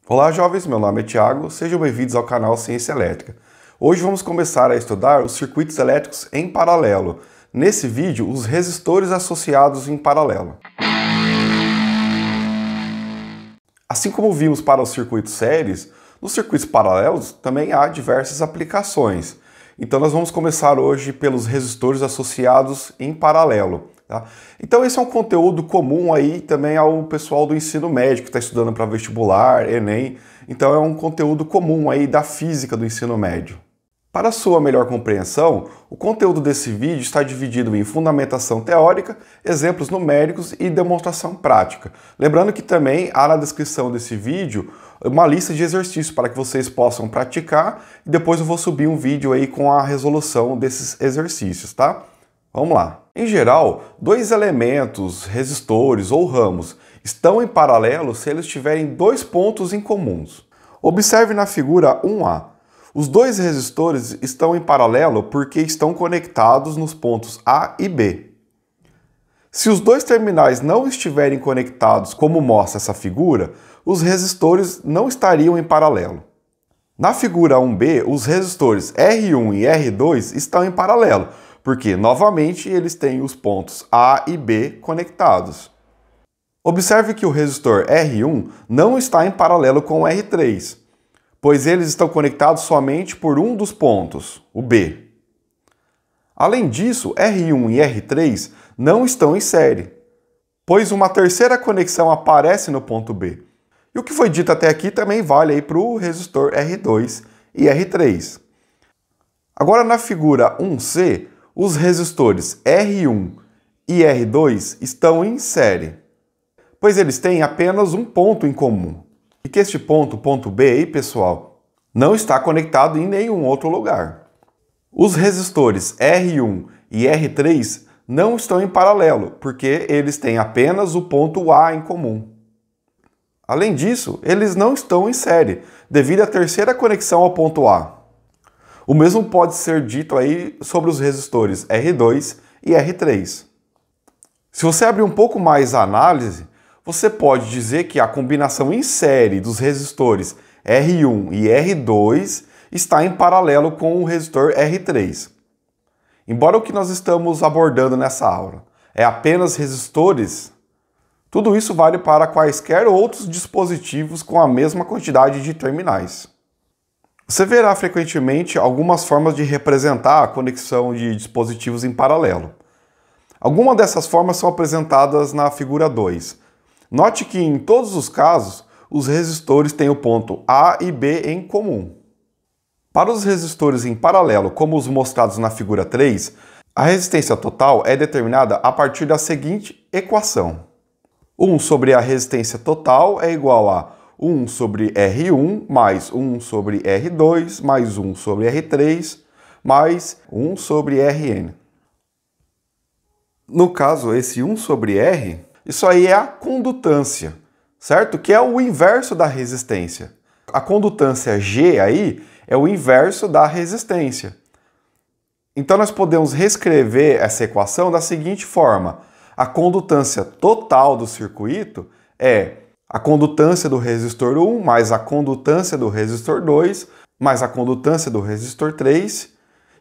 Olá jovens, meu nome é Thiago, sejam bem-vindos ao canal Ciência Elétrica. Hoje vamos começar a estudar os circuitos elétricos em paralelo. Nesse vídeo, os resistores associados em paralelo. Assim como vimos para os circuitos séries, nos circuitos paralelos também há diversas aplicações. Então nós vamos começar hoje pelos resistores associados em paralelo. Tá? Então esse é um conteúdo comum aí também ao pessoal do ensino médio que está estudando para vestibular, Enem. Então é um conteúdo comum aí da física do ensino médio. Para sua melhor compreensão, o conteúdo desse vídeo está dividido em fundamentação teórica, exemplos numéricos e demonstração prática. Lembrando que também há na descrição desse vídeo uma lista de exercícios para que vocês possam praticar e depois eu vou subir um vídeo aí com a resolução desses exercícios, tá? Vamos lá. Em geral, dois elementos, resistores ou ramos estão em paralelo se eles tiverem dois pontos em comuns. Observe na figura 1A. Os dois resistores estão em paralelo porque estão conectados nos pontos A e B. Se os dois terminais não estiverem conectados, como mostra essa figura, os resistores não estariam em paralelo. Na figura 1B, os resistores R1 e R2 estão em paralelo, porque, novamente, eles têm os pontos A e B conectados. Observe que o resistor R1 não está em paralelo com o R3, pois eles estão conectados somente por um dos pontos, o B. Além disso, R1 e R3 não estão em série, pois uma terceira conexão aparece no ponto B. E o que foi dito até aqui também vale para o resistor R2 e R3. Agora na figura 1C, os resistores R1 e R2 estão em série, pois eles têm apenas um ponto em comum. E que este ponto, ponto B aí, pessoal, não está conectado em nenhum outro lugar. Os resistores R1 e R3 não estão em paralelo, porque eles têm apenas o ponto A em comum. Além disso, eles não estão em série, devido à terceira conexão ao ponto A. O mesmo pode ser dito aí sobre os resistores R2 e R3. Se você abrir um pouco mais a análise, você pode dizer que a combinação em série dos resistores R1 e R2 está em paralelo com o resistor R3. Embora o que nós estamos abordando nessa aula é apenas resistores, tudo isso vale para quaisquer outros dispositivos com a mesma quantidade de terminais. Você verá frequentemente algumas formas de representar a conexão de dispositivos em paralelo. Algumas dessas formas são apresentadas na figura 2. Note que em todos os casos, os resistores têm o ponto A e B em comum. Para os resistores em paralelo, como os mostrados na figura 3, a resistência total é determinada a partir da seguinte equação. 1 sobre a resistência total é igual a 1 sobre R1 mais 1 sobre R2 mais 1 sobre R3 mais 1 sobre Rn. No caso, esse 1 sobre R, isso aí é a condutância, certo? Que é o inverso da resistência. A condutância G aí é o inverso da resistência. Então nós podemos reescrever essa equação da seguinte forma. A condutância total do circuito é a condutância do resistor 1 mais a condutância do resistor 2 mais a condutância do resistor 3.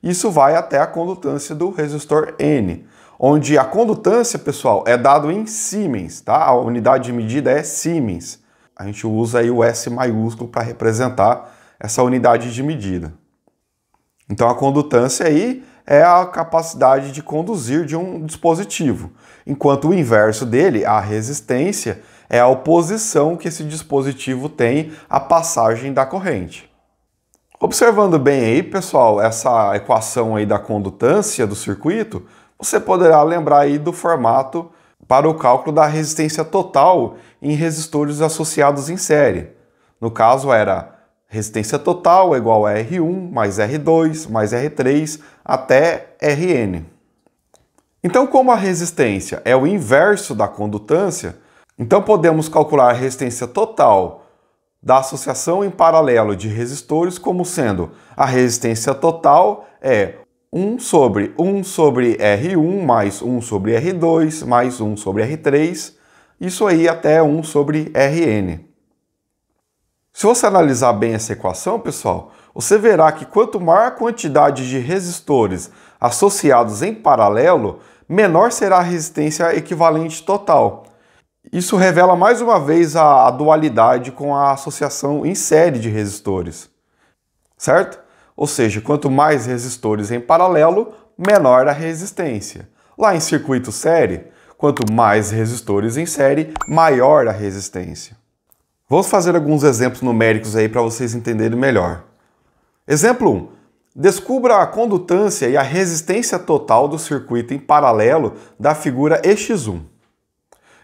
Isso vai até a condutância do resistor N, onde a condutância, pessoal, é dado em Siemens, tá? A unidade de medida é Siemens. A gente usa aí o S maiúsculo para representar essa unidade de medida. Então a condutância aí é a capacidade de conduzir de um dispositivo, enquanto o inverso dele, a resistência, é a oposição que esse dispositivo tem à passagem da corrente. Observando bem aí, pessoal, essa equação aí da condutância do circuito, você poderá lembrar aí do formato para o cálculo da resistência total em resistores associados em série. No caso era resistência total igual a R1 mais R2 mais R3 até Rn. Então, como a resistência é o inverso da condutância, então podemos calcular a resistência total da associação em paralelo de resistores como sendo a resistência total é 1 sobre R1 mais 1 sobre R2 mais 1 sobre R3, isso aí até 1 sobre Rn. Se você analisar bem essa equação, pessoal, você verá que quanto maior a quantidade de resistores associados em paralelo, menor será a resistência equivalente total. Isso revela mais uma vez a dualidade com a associação em série de resistores, certo? Ou seja, quanto mais resistores em paralelo, menor a resistência. Lá em circuito série, quanto mais resistores em série, maior a resistência. Vamos fazer alguns exemplos numéricos aí para vocês entenderem melhor. Exemplo 1. Descubra a condutância e a resistência total do circuito em paralelo da figura EX1.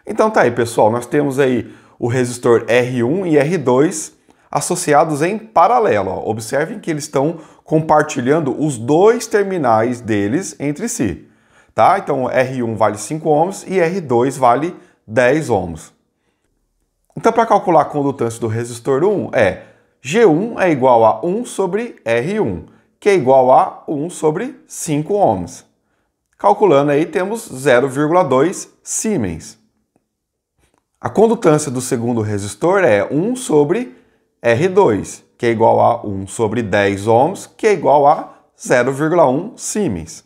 Então tá aí, pessoal, nós temos aí o resistor R1 e R2 associados em paralelo. Ó. Observem que eles estão compartilhando os dois terminais deles entre si. Tá? Então R1 vale 5 ohms e R2 vale 10 ohms. Então para calcular a condutância do resistor 1 G1 é igual a 1 sobre R1, que é igual a 1 sobre 5 ohms. Calculando aí temos 0,2 Siemens. A condutância do segundo resistor é 1 sobre R2, que é igual a 1 sobre 10 ohms, que é igual a 0,1 Siemens.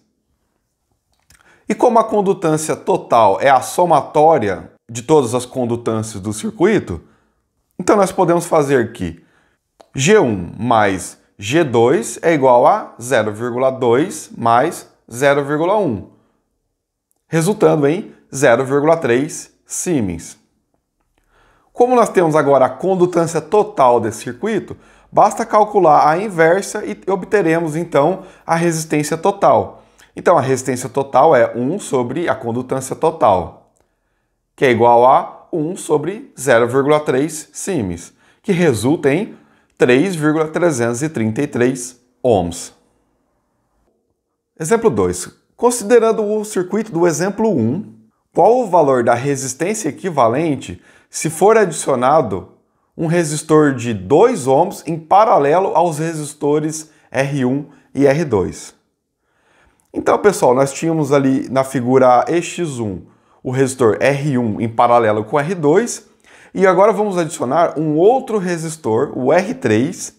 E como a condutância total é a somatória de todas as condutâncias do circuito, então nós podemos fazer que G1 mais G2 é igual a 0,2 mais 0,1, resultando em 0,3 Siemens. Como nós temos agora a condutância total desse circuito, basta calcular a inversa e obteremos então a resistência total. Então a resistência total é 1 sobre a condutância total, que é igual a 1 sobre 0,3 Siemens, que resulta em 3,333 ohms. Exemplo 2. Considerando o circuito do exemplo 1, qual o valor da resistência equivalente se for adicionado um resistor de 2 ohms em paralelo aos resistores R1 e R2? Então, pessoal, nós tínhamos ali na figura EX1 o resistor R1 em paralelo com R2, e agora vamos adicionar um outro resistor, o R3,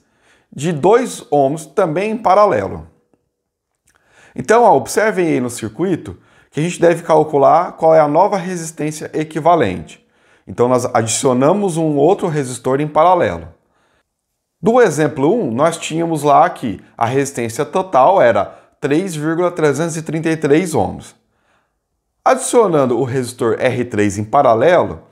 de 2 ohms também em paralelo. Então, observem aí no circuito que a gente deve calcular qual é a nova resistência equivalente. Então, nós adicionamos um outro resistor em paralelo. Do exemplo 1, nós tínhamos lá que a resistência total era 3,333 ohms. Adicionando o resistor R3 em paralelo,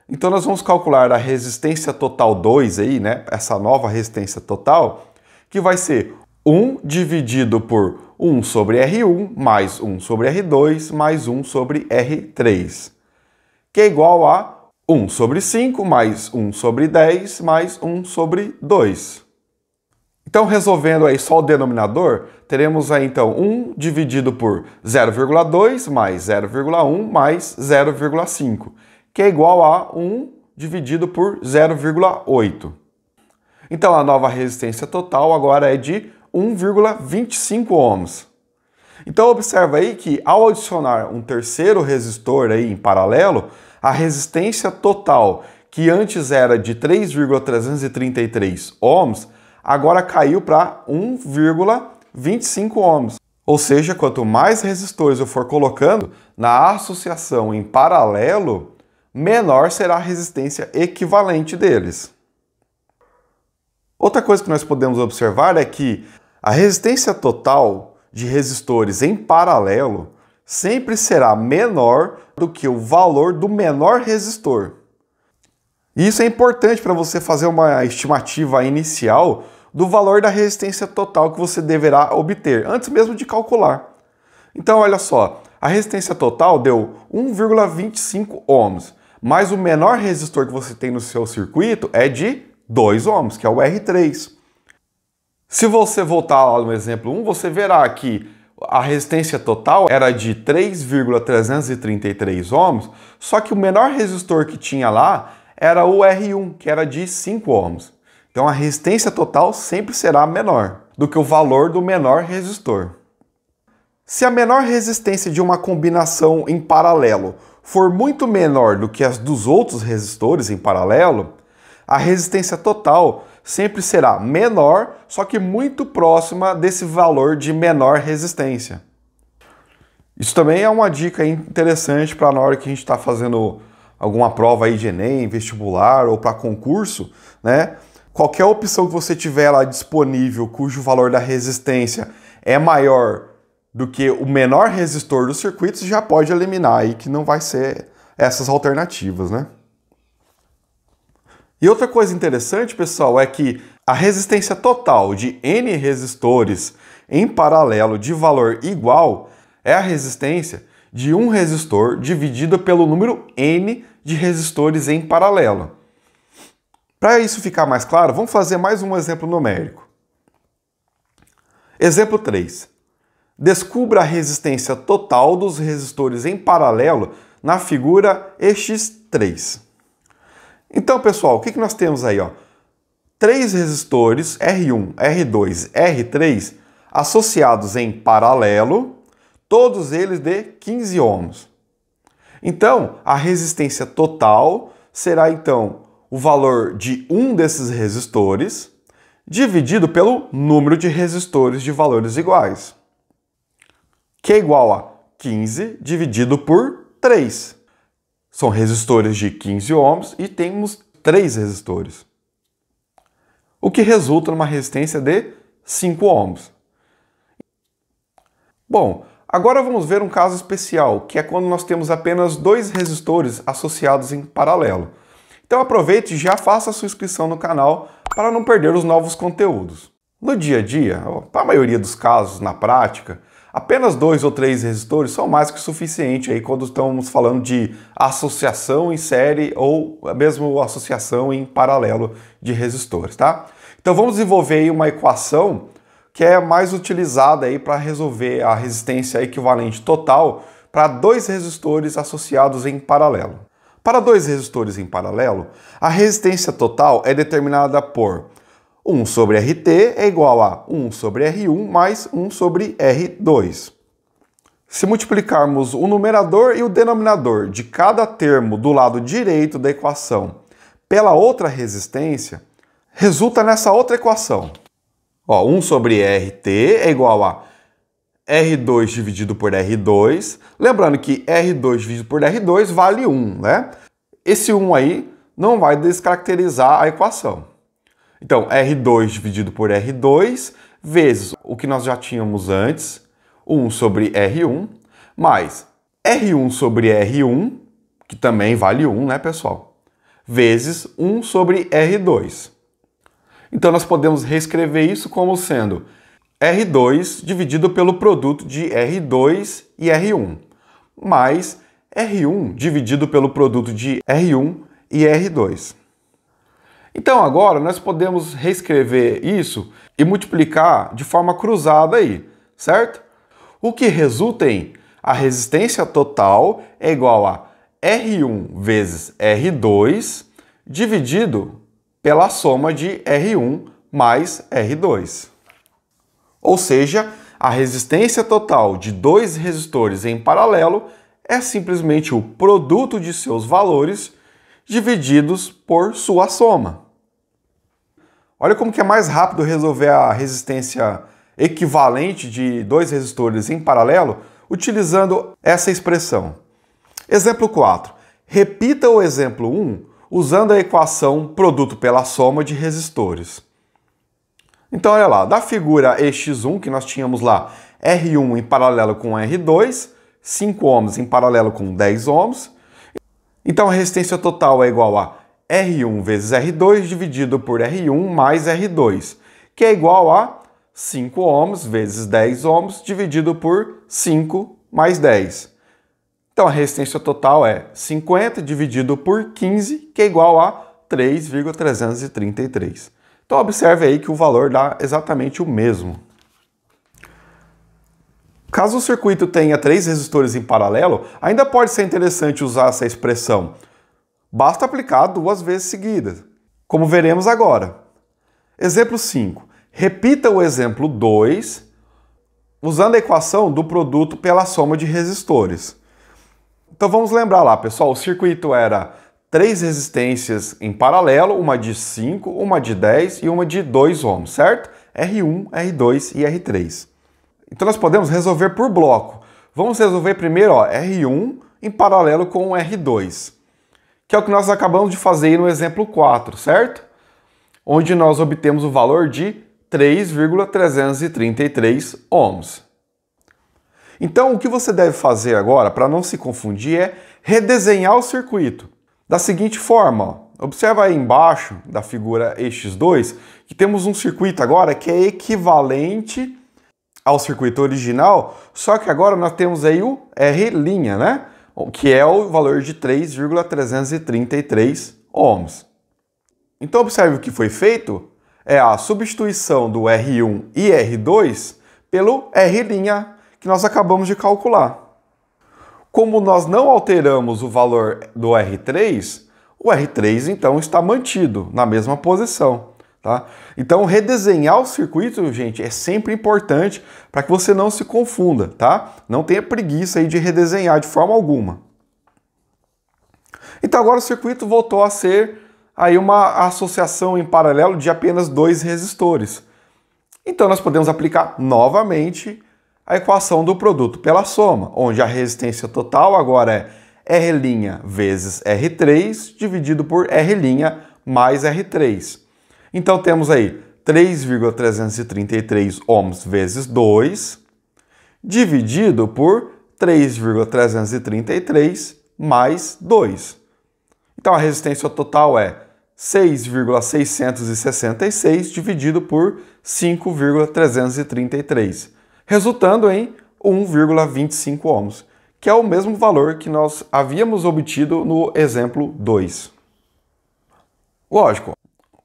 então nós vamos calcular a resistência total 2 aí, né? Essa nova resistência total, que vai ser 1 dividido por 1 sobre R1 mais 1 sobre R2 mais 1 sobre R3, que é igual a 1 sobre 5 mais 1 sobre 10 mais 1 sobre 2. Então, resolvendo aí só o denominador, teremos aí então 1 dividido por 0,2 mais 0,1 mais 0,5, que é igual a 1 dividido por 0,8. Então, a nova resistência total agora é de 1,25 ohms. Então, observa aí que ao adicionar um terceiro resistor aí em paralelo, a resistência total, que antes era de 3,333 ohms, agora caiu para 1,25 ohms. Ou seja, quanto mais resistores eu for colocando na associação em paralelo, menor será a resistência equivalente deles. Outra coisa que nós podemos observar é que a resistência total de resistores em paralelo sempre será menor do que o valor do menor resistor. E isso é importante para você fazer uma estimativa inicial do valor da resistência total que você deverá obter, antes mesmo de calcular. Então, olha só, a resistência total deu 1,25 ohms, mas o menor resistor que você tem no seu circuito é de 2 ohms, que é o R3. Se você voltar lá no exemplo 1, você verá que a resistência total era de 3,333 ohms, só que o menor resistor que tinha lá era o R1, que era de 5 ohms. Então a resistência total sempre será menor do que o valor do menor resistor. Se a menor resistência de uma combinação em paralelo for muito menor do que as dos outros resistores em paralelo, a resistência total sempre será menor, só que muito próxima desse valor de menor resistência. Isso também é uma dica interessante para na hora que a gente está fazendo alguma prova aí de Enem, vestibular ou para concurso, né? Qualquer opção que você tiver lá disponível cujo valor da resistência é maior do que o menor resistor do circuito, você já pode eliminar aí que não vai ser essas alternativas, né? E outra coisa interessante, pessoal, é que a resistência total de N resistores em paralelo de valor igual é a resistência de um resistor dividido pelo número N de resistores em paralelo. Para isso ficar mais claro, vamos fazer mais um exemplo numérico. Exemplo 3. Descubra a resistência total dos resistores em paralelo na figura EX3. Então, pessoal, o que nós temos aí? Três resistores R1, R2, R3 associados em paralelo, todos eles de 15 ohms. Então, a resistência total será, então, o valor de um desses resistores dividido pelo número de resistores de valores iguais, que é igual a 15 dividido por 3. São resistores de 15 ohms e temos 3 resistores, o que resulta numa resistência de 5 ohms. Bom, agora vamos ver um caso especial, que é quando nós temos apenas 2 resistores associados em paralelo. Então aproveite e já faça a sua inscrição no canal para não perder os novos conteúdos. No dia a dia, para a maioria dos casos, na prática, apenas 2 ou 3 resistores são mais que suficiente aí quando estamos falando de associação em série ou mesmo associação em paralelo de resistores, tá? Então vamos desenvolver aí uma equação que é mais utilizada aí para resolver a resistência equivalente total para 2 resistores associados em paralelo. Para 2 resistores em paralelo, a resistência total é determinada por 1 sobre RT é igual a 1 sobre R1 mais 1 sobre R2. Se multiplicarmos o numerador e o denominador de cada termo do lado direito da equação pela outra resistência, resulta nessa outra equação. 1 sobre RT é igual a R2 dividido por R2. Lembrando que R2 dividido por R2 vale 1, né? Esse 1 aí não vai descaracterizar a equação. Então, R2 dividido por R2 vezes o que nós já tínhamos antes, 1 sobre R1, mais R1 sobre R1, que também vale 1, né, pessoal? Vezes 1 sobre R2. Então, nós podemos reescrever isso como sendo R2 dividido pelo produto de R2 e R1, mais R1 dividido pelo produto de R1 e R2. Então agora nós podemos reescrever isso e multiplicar de forma cruzada aí, certo? O que resulta em a resistência total é igual a R1 vezes R2 dividido pela soma de R1 mais R2. Ou seja, a resistência total de 2 resistores em paralelo é simplesmente o produto de seus valores divididos por sua soma. Olha como que é mais rápido resolver a resistência equivalente de 2 resistores em paralelo utilizando essa expressão. Exemplo 4. Repita o exemplo 1 usando a equação produto pela soma de resistores. Então, olha lá, da figura EX1 que nós tínhamos lá, R1 em paralelo com R2, 5 ohms em paralelo com 10 ohms. Então, a resistência total é igual a R1 vezes R2 dividido por R1 mais R2, que é igual a 5 ohms vezes 10 ohms dividido por 5 mais 10. Então, a resistência total é 50 dividido por 15, que é igual a 3,333. Então observe aí que o valor dá exatamente o mesmo. Caso o circuito tenha 3 resistores em paralelo, ainda pode ser interessante usar essa expressão. Basta aplicar 2 vezes seguidas, como veremos agora. Exemplo 5. Repita o exemplo 2 usando a equação do produto pela soma de resistores. Então vamos lembrar lá, pessoal, o circuito era três resistências em paralelo, uma de 5, uma de 10 e uma de 2 ohms, certo? R1, R2 e R3. Então nós podemos resolver por bloco. Vamos resolver primeiro R1 em paralelo com o R2, que é o que nós acabamos de fazer no exemplo 4, certo? Onde nós obtemos o valor de 3,333 ohms. Então, o que você deve fazer agora, para não se confundir, é redesenhar o circuito. Da seguinte forma, observa aí embaixo da figura EX2, que temos um circuito agora que é equivalente ao circuito original, só que agora nós temos aí o R', né? Que é o valor de 3,333 ohms. Então observe o que foi feito, é a substituição do R1 e R2 pelo R' que nós acabamos de calcular. Como nós não alteramos o valor do R3, o R3 então está mantido na mesma posição. Tá? Então redesenhar o circuito, gente, é sempre importante para que você não se confunda, tá? Não tenha preguiça aí de redesenhar de forma alguma. Então agora o circuito voltou a ser aí uma associação em paralelo de apenas dois resistores. Então nós podemos aplicar novamente a equação do produto pela soma, onde a resistência total agora é R' vezes R3 dividido por R' mais R3. Então temos aí 3,333 ohms vezes 2 dividido por 3,333 mais 2. Então a resistência total é 6,666 dividido por 5,333, resultando em 1,25 ohms, que é o mesmo valor que nós havíamos obtido no exemplo 2. Lógico,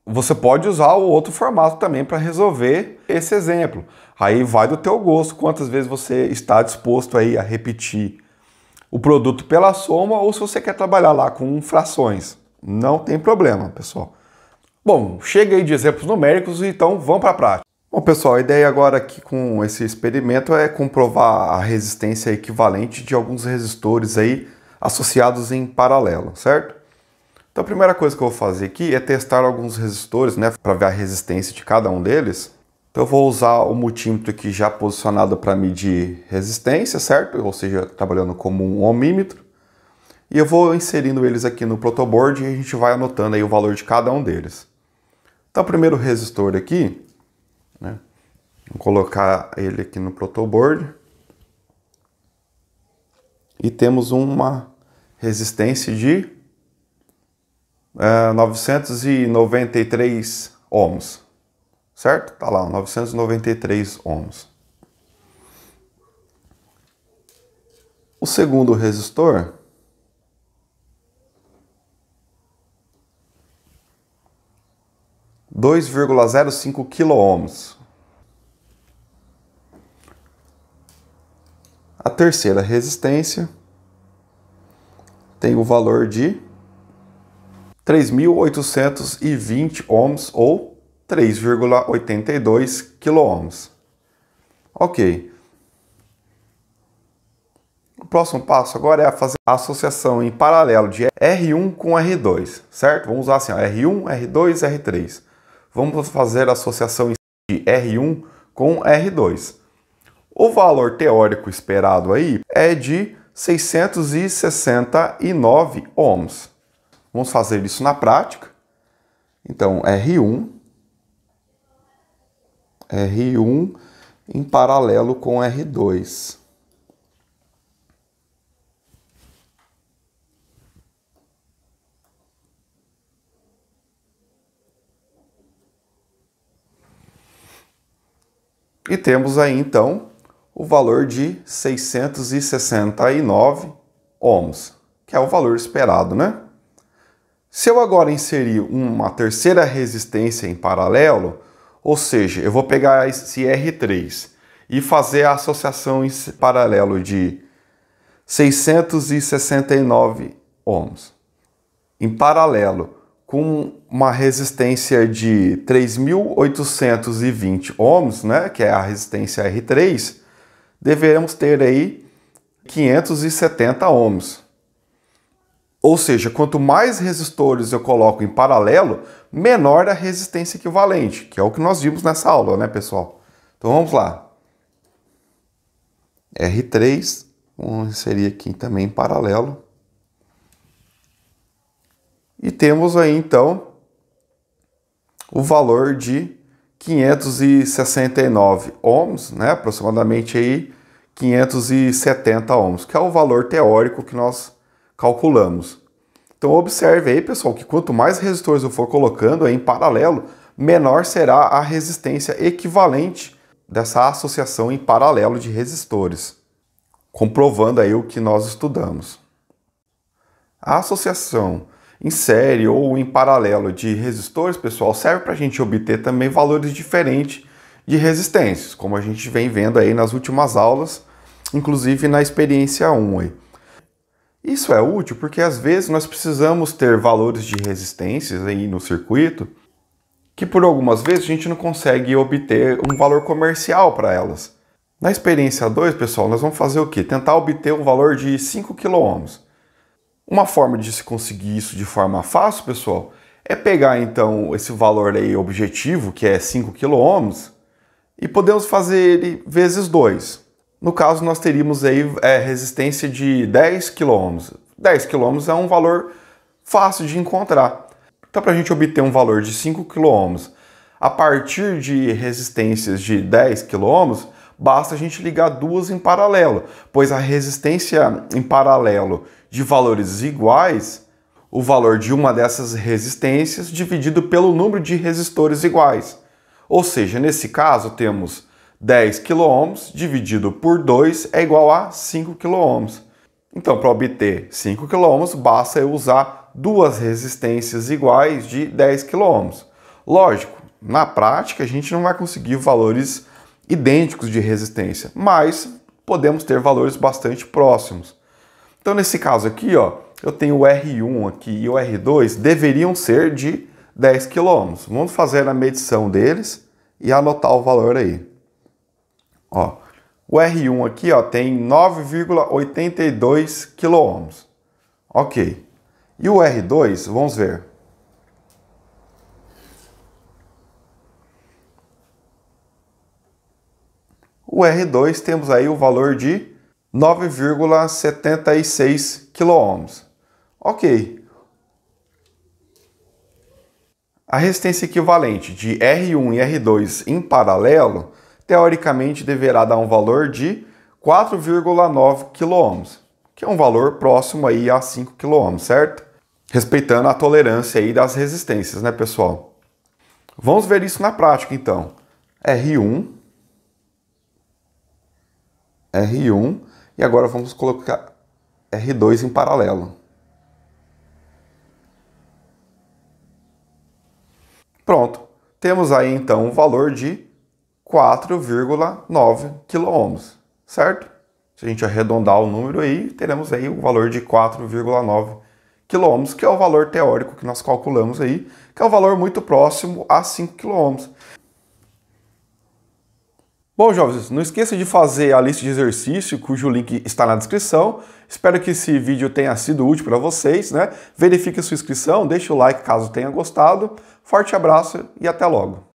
você pode usar o outro formato também para resolver esse exemplo. Aí vai do teu gosto, quantas vezes você está disposto aí a repetir o produto pela soma ou se você quer trabalhar lá com frações. Não tem problema, pessoal. Bom, chega aí de exemplos numéricos, então vamos para a prática. Bom, pessoal, a ideia agora aqui com esse experimento é comprovar a resistência equivalente de alguns resistores aí associados em paralelo, certo? Então a primeira coisa que eu vou fazer aqui é testar alguns resistores, né, para ver a resistência de cada um deles. Então eu vou usar o multímetro aqui já posicionado para medir resistência, certo? Ou seja, trabalhando como um ohmímetro. E eu vou inserindo eles aqui no protoboard e a gente vai anotando aí o valor de cada um deles. Então o primeiro resistor aqui, né, vou colocar ele aqui no protoboard. E temos uma resistência de 993 ohms, certo? Tá lá, 993 ohms. O segundo resistor — 2,05 quiloohms. A terceira resistência tem o valor de 3.820 ohms ou 3,82 quiloohms. Ok. O próximo passo agora é fazer a associação em paralelo de R1 com R2, certo? Vamos usar assim, ó, R1, R2, R3. Vamos fazer a associação de R1 com R2. O valor teórico esperado aí é de 669 ohms. Vamos fazer isso na prática. Então, R1 em paralelo com R2. E temos aí, então, o valor de 669 ohms, que é o valor esperado, né? Se eu agora inserir uma terceira resistência em paralelo, ou seja, eu vou pegar esse R3 e fazer a associação em paralelo de 669 ohms, em paralelo com uma resistência de 3.820 ohms, né, que é a resistência R3, deveremos ter aí 570 ohms. Ou seja, quanto mais resistores eu coloco em paralelo, menor a resistência equivalente, que é o que nós vimos nessa aula, né, pessoal? Então vamos lá. R3, vamos inserir aqui também em paralelo. E temos aí, então, o valor de 569 ohms, né, aproximadamente aí 570 ohms, que é o valor teórico que nós calculamos. Então observe aí, pessoal, que quanto mais resistores eu for colocando aí em paralelo, menor será a resistência equivalente dessa associação em paralelo de resistores, comprovando aí o que nós estudamos. A associação em série ou em paralelo de resistores, pessoal, serve para a gente obter também valores diferentes de resistências, como a gente vem vendo aí nas últimas aulas, inclusive na experiência 1 aí. Isso é útil porque às vezes nós precisamos ter valores de resistências aí no circuito que por algumas vezes a gente não consegue obter um valor comercial para elas. Na experiência 2, pessoal, nós vamos fazer o quê? Tentar obter um valor de 5 kΩ. Uma forma de se conseguir isso de forma fácil, pessoal, é pegar então esse valor aí objetivo, que é 5 kΩ, e podemos fazer ele vezes 2. No caso, nós teríamos aí resistência de 10 kΩ. 10 kΩ é um valor fácil de encontrar. Então, para a gente obter um valor de 5 kΩ a partir de resistências de 10 kΩ, basta a gente ligar duas em paralelo, pois a resistência em paralelo de valores iguais, o valor de uma dessas resistências dividido pelo número de resistores iguais. Ou seja, nesse caso temos 10 kΩ dividido por 2 é igual a 5 kΩ. Então, para obter 5 kΩ, basta eu usar duas resistências iguais de 10 kΩ. Lógico, na prática a gente não vai conseguir valores idênticos de resistência, mas podemos ter valores bastante próximos. Então, nesse caso aqui, ó, eu tenho o R1 aqui e o R2 deveriam ser de 10 kΩ. Vamos fazer a medição deles e anotar o valor aí. Ó, o R1 aqui, ó, tem 9,82 kΩ. Ok. E o R2, vamos ver. O R2 temos aí o valor de 9,76 kΩ. Ok. A resistência equivalente de R1 e R2 em paralelo, teoricamente deverá dar um valor de 4,9 kΩ, que é um valor próximo aí a 5 kΩ, certo? Respeitando a tolerância aí das resistências, né, pessoal? Vamos ver isso na prática, então. R1, e agora vamos colocar R2 em paralelo. Pronto, temos aí então um valor de 4,9 kΩ, certo? Se a gente arredondar o número aí, teremos aí o valor de 4,9 kΩ, que é o valor teórico que nós calculamos aí, que é um valor muito próximo a 5 kΩ. Bom, jovens, não esqueça de fazer a lista de exercício, cujo link está na descrição. Espero que esse vídeo tenha sido útil para vocês, né? Verifique a sua inscrição, deixe o like caso tenha gostado. Forte abraço e até logo!